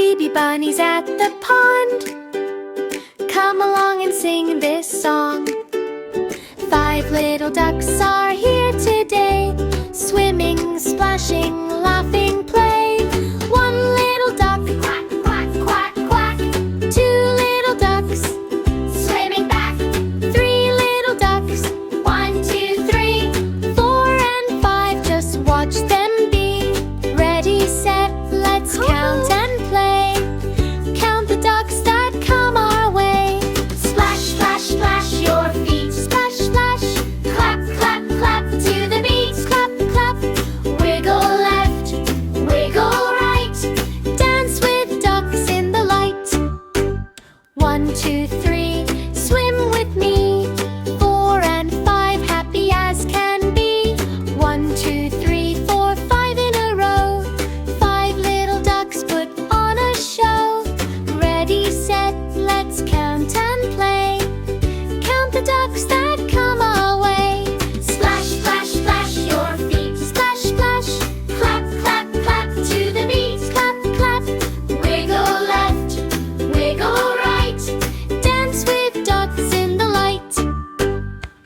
Bibi Bunny's at the pond. Come along and sing this song. 5 little ducks are here today, swimming, splashing, laughing, play. 1 little duck, quack, quack, quack, quack. 2 little ducks, swimming back. 3 little ducks, 1, 2, 3. 4 and 5, just watch them be. Ready, set, let's count and play. Count the ducks that come our way. Splash, splash, splash your feet. Splash, splash. Clap, clap, clap to the beat. Clap, clap. Wiggle left, wiggle right. Dance with ducks in the light. 1, 2, 3, swim with me. 4 and 5, happy as can be. 1, 2, 3, 4, 5 in a row. 5 little ducks put on a show. Ready, set, let's count and play. Count the ducks that come our way. Splash, splash, splash your feet. Splash, splash. Clap, clap, clap to the beat. Clap, clap. Wiggle left, wiggle right. Dance with ducks in the light.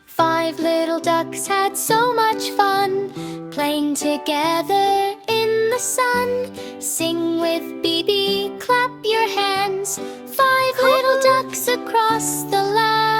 5 little ducks had so much fun, playing together in the sun. Sing with Bibi, clap your hands. 5 little ducks across the land.